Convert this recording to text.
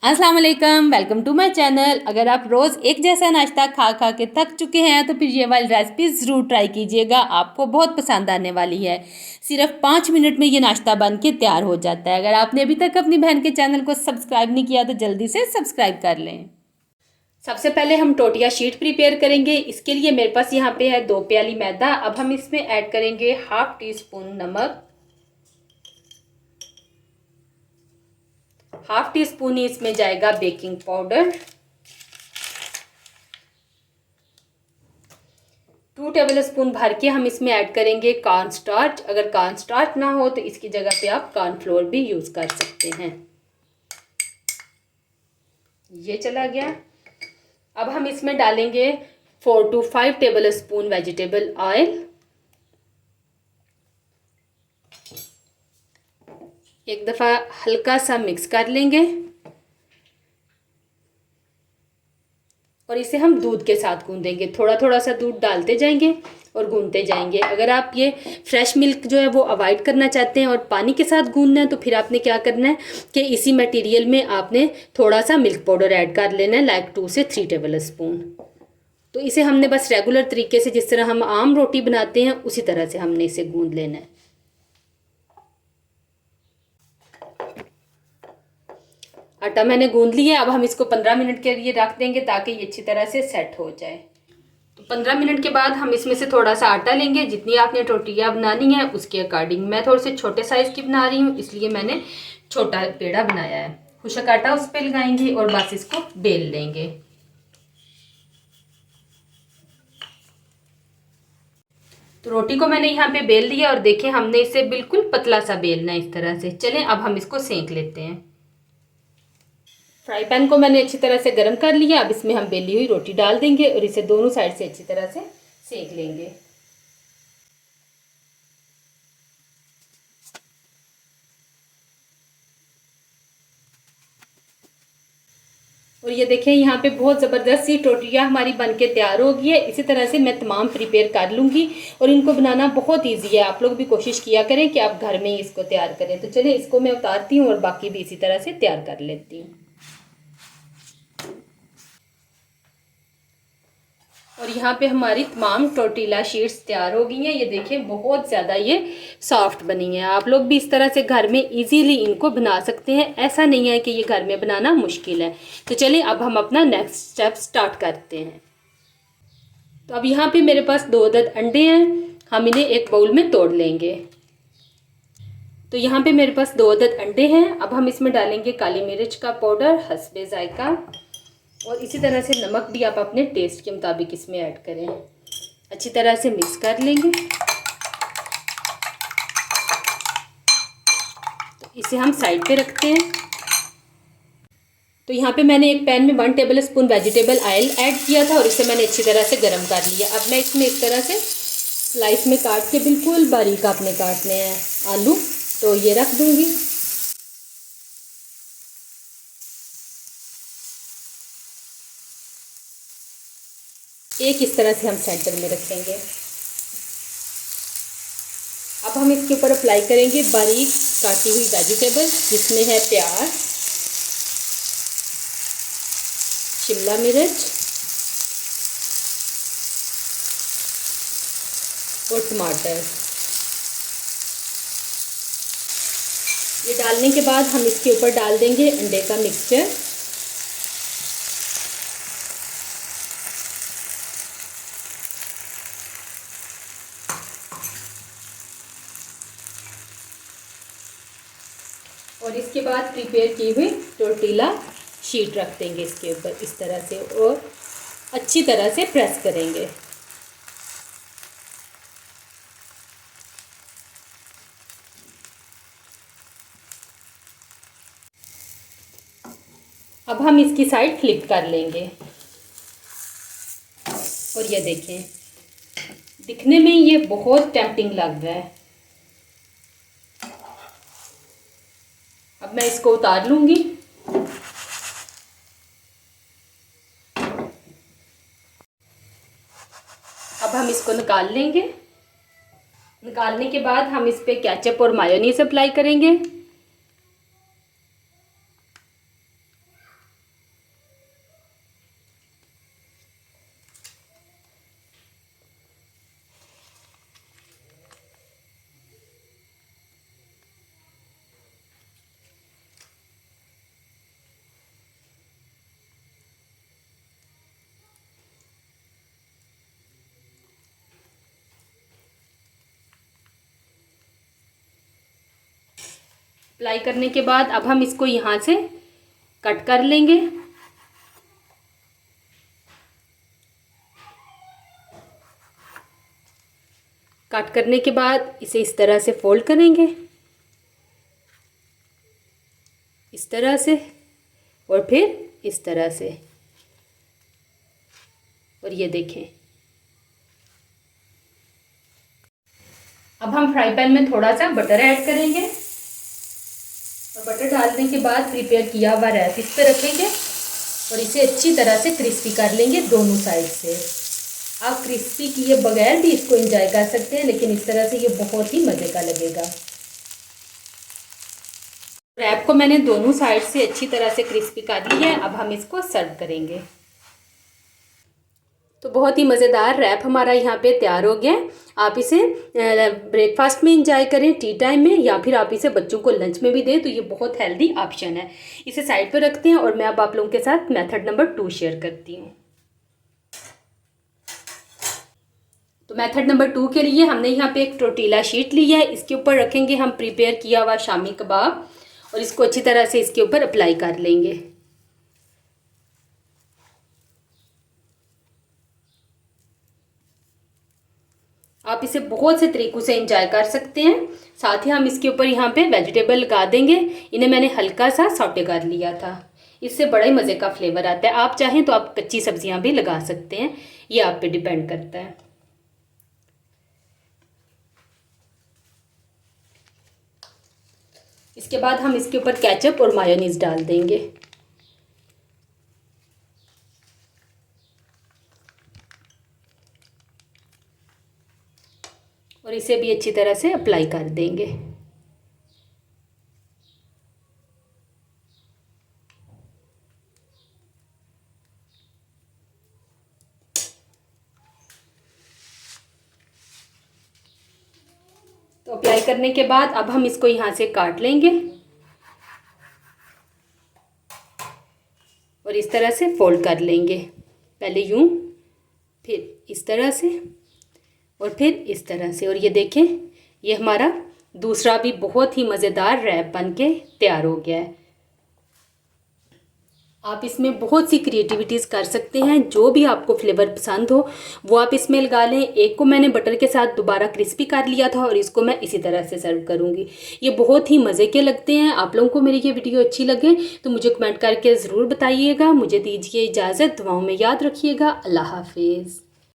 अस्सलाम वालेकुम, welcome to my channel. अगर आप रोज़ एक जैसा नाश्ता खा खा के थक चुके हैं तो फिर ये वाली रेसिपी ज़रूर ट्राई कीजिएगा, आपको बहुत पसंद आने वाली है। सिर्फ 5 मिनट में ये नाश्ता बन के तैयार हो जाता है। अगर आपने अभी तक अपनी बहन के चैनल को सब्सक्राइब नहीं किया तो जल्दी से सब्सक्राइब कर लें। सबसे पहले हम टोटिया शीट प्रिपेयर करेंगे। इसके लिए मेरे पास यहाँ पे है 2 प्याली मैदा। अब हम इसमें ऐड करेंगे हाफ टी स्पून नमक, हाफ टी स्पून ही इसमें जाएगा बेकिंग पाउडर, 2 टेबल स्पून भर के हम इसमें ऐड करेंगे कॉर्न स्टार्च। अगर कॉर्न स्टार्च ना हो तो इसकी जगह पे आप कॉर्नफ्लोर भी यूज कर सकते हैं। ये चला गया। अब हम इसमें डालेंगे 4 to 5 table spoon vegetable oil. एक दफ़ा हल्का सा मिक्स कर लेंगे और इसे हम दूध के साथ गूंदेंगे। थोड़ा थोड़ा सा दूध डालते जाएंगे और गूंदते जाएंगे। अगर आप ये फ्रेश मिल्क जो है वो अवॉइड करना चाहते हैं और पानी के साथ गूंदना है तो फिर आपने क्या करना है कि इसी मटेरियल में आपने थोड़ा सा मिल्क पाउडर ऐड कर लेना है, लाइक 2 से 3 टेबल स्पून। तो इसे हमने बस रेगुलर तरीके से जिस तरह हम आम रोटी बनाते हैं उसी तरह से हमने इसे गूंद लेना है। आटा मैंने गूंद लिया। अब हम इसको 15 मिनट के लिए रख देंगे ताकि ये अच्छी तरह से सेट हो जाए। तो 15 मिनट के बाद हम इसमें से थोड़ा सा आटा लेंगे। जितनी आपने टोटिया बनानी है उसके अकॉर्डिंग। मैं थोड़े से छोटे साइज़ की बना रही हूँ इसलिए मैंने छोटा पेड़ा बनाया है। खुशक आटा उस पर लगाएंगे और बस इसको बेल लेंगे। तो रोटी को मैंने यहाँ पे बेल लिया और देखें हमने इसे बिल्कुल पतला सा बेलना है इस तरह से। चलें अब हम इसको सेंक लेते हैं। फ्राई पैन को मैंने अच्छी तरह से गर्म कर लिया। अब इसमें हम बेली हुई रोटी डाल देंगे और इसे दोनों साइड से अच्छी तरह से सेक लेंगे। और ये देखें यहाँ पे बहुत ज़बरदस्त सी टोटियाँ हमारी बनके तैयार हो गई है। इसी तरह से मैं तमाम प्रिपेयर कर लूँगी और इनको बनाना बहुत इजी है। आप लोग भी कोशिश किया करें कि आप घर में ही इसको तैयार करें। तो चलिए इसको मैं उतारती हूँ और बाकी भी इसी तरह से तैयार कर लेती हूँ। और यहाँ पे हमारी तमाम टोर्टिला शीट्स तैयार हो गई हैं। ये देखें बहुत ज़्यादा ये सॉफ्ट बनी है। आप लोग भी इस तरह से घर में इजीली इनको बना सकते हैं। ऐसा नहीं है कि ये घर में बनाना मुश्किल है। तो चलिए अब हम अपना नेक्स्ट स्टेप स्टार्ट करते हैं। तो अब यहाँ पे मेरे पास 2 अदद अंडे हैं। हम इन्हें एक बाउल में तोड़ लेंगे। तो यहाँ पे मेरे पास 2 अदद अंडे हैं। अब हम इसमें डालेंगे काली मिर्च का पाउडर हस्बे जायका और इसी तरह से नमक भी आप अपने टेस्ट के मुताबिक इसमें ऐड करें। अच्छी तरह से मिक्स कर लेंगे। तो इसे हम साइड पे रखते हैं। तो यहाँ पे मैंने एक पैन में 1 table spoon vegetable oil add किया था और इसे मैंने अच्छी तरह से गर्म कर लिया। अब मैं इसमें इस तरह से स्लाइस में काट के बिल्कुल बारीक आपने काटने हैं आलू, तो ये रख दूँगी। एक इस तरह से हम सेंटर में रखेंगे। अब हम इसके ऊपर अप्लाई करेंगे बारीक काटी हुई वेजिटेबल जिसमें है प्याज, शिमला मिर्च और टमाटर। ये डालने के बाद हम इसके ऊपर डाल देंगे अंडे का मिक्सचर। और इसके बाद प्रिपेयर की हुई टोर्टिला शीट रख देंगे इसके ऊपर इस तरह से और अच्छी तरह से प्रेस करेंगे। अब हम इसकी साइड फ्लिप कर लेंगे और ये देखें दिखने में ये बहुत टेम्पटिंग लग रहा है। अब मैं इसको उतार लूँगी। अब हम इसको निकाल लेंगे। निकालने के बाद हम इस पे केचप और मायोनीज अप्लाई करेंगे। अप्लाई करने के बाद अब हम इसको यहाँ से कट कर लेंगे। कट करने के बाद इसे इस तरह से फोल्ड करेंगे, इस तरह से, और फिर इस तरह से। और ये देखें। अब हम फ्राई पैन में थोड़ा सा बटर ऐड करेंगे और बटर डालने के बाद प्रिपेयर किया हुआ रैप इस पर रखेंगे और इसे अच्छी तरह से क्रिस्पी कर लेंगे दोनों साइड से। आप क्रिस्पी किए बगैर भी इसको एंजॉय कर सकते हैं, लेकिन इस तरह से ये बहुत ही मज़े का लगेगा। रैप को मैंने दोनों साइड से अच्छी तरह से क्रिस्पी कर लिया है। अब हम इसको सर्व करेंगे। तो बहुत ही मज़ेदार रैप हमारा यहाँ पे तैयार हो गया है। आप इसे ब्रेकफास्ट में एंजॉय करें, टी टाइम में, या फिर आप इसे बच्चों को लंच में भी दें, तो ये बहुत हेल्दी ऑप्शन है। इसे साइड पर रखते हैं और मैं अब आप लोगों के साथ मेथड नंबर 2 शेयर करती हूँ। तो मेथड नंबर 2 के लिए हमने यहाँ पे एक टोर्टिला शीट ली है। इसके ऊपर रखेंगे हम प्रिपेयर किया हुआ शामी कबाब और इसको अच्छी तरह से इसके ऊपर अप्लाई कर लेंगे। आप इसे बहुत से तरीक़ों से एंजॉय कर सकते हैं। साथ ही हम इसके ऊपर यहाँ पे वेजिटेबल लगा देंगे। इन्हें मैंने हल्का सा सौटे कर लिया था, इससे बड़ा ही मज़े का फ्लेवर आता है। आप चाहें तो आप कच्ची सब्जियां भी लगा सकते हैं, ये आप पे डिपेंड करता है। इसके बाद हम इसके ऊपर केचप और मायोनीज़ डाल देंगे और इसे भी अच्छी तरह से अप्लाई कर देंगे। तो अप्लाई करने के बाद अब हम इसको यहाँ से काट लेंगे और इस तरह से फोल्ड कर लेंगे। पहले यूं, फिर इस तरह से और फिर इस तरह से। और ये देखें, ये हमारा दूसरा भी बहुत ही मज़ेदार रैप बनके तैयार हो गया है। आप इसमें बहुत सी क्रिएटिविटीज़ कर सकते हैं। जो भी आपको फ्लेवर पसंद हो वो आप इसमें लगा लें। एक को मैंने बटर के साथ दोबारा क्रिस्पी कर लिया था और इसको मैं इसी तरह से सर्व करूँगी। ये बहुत ही मज़े के लगते हैं। आप लोगों को मेरी ये वीडियो अच्छी लगे तो मुझे कमेंट करके ज़रूर बताइएगा। मुझे दीजिए इजाज़त, दुआओं में याद रखिएगा। अल्लाह हाफिज़।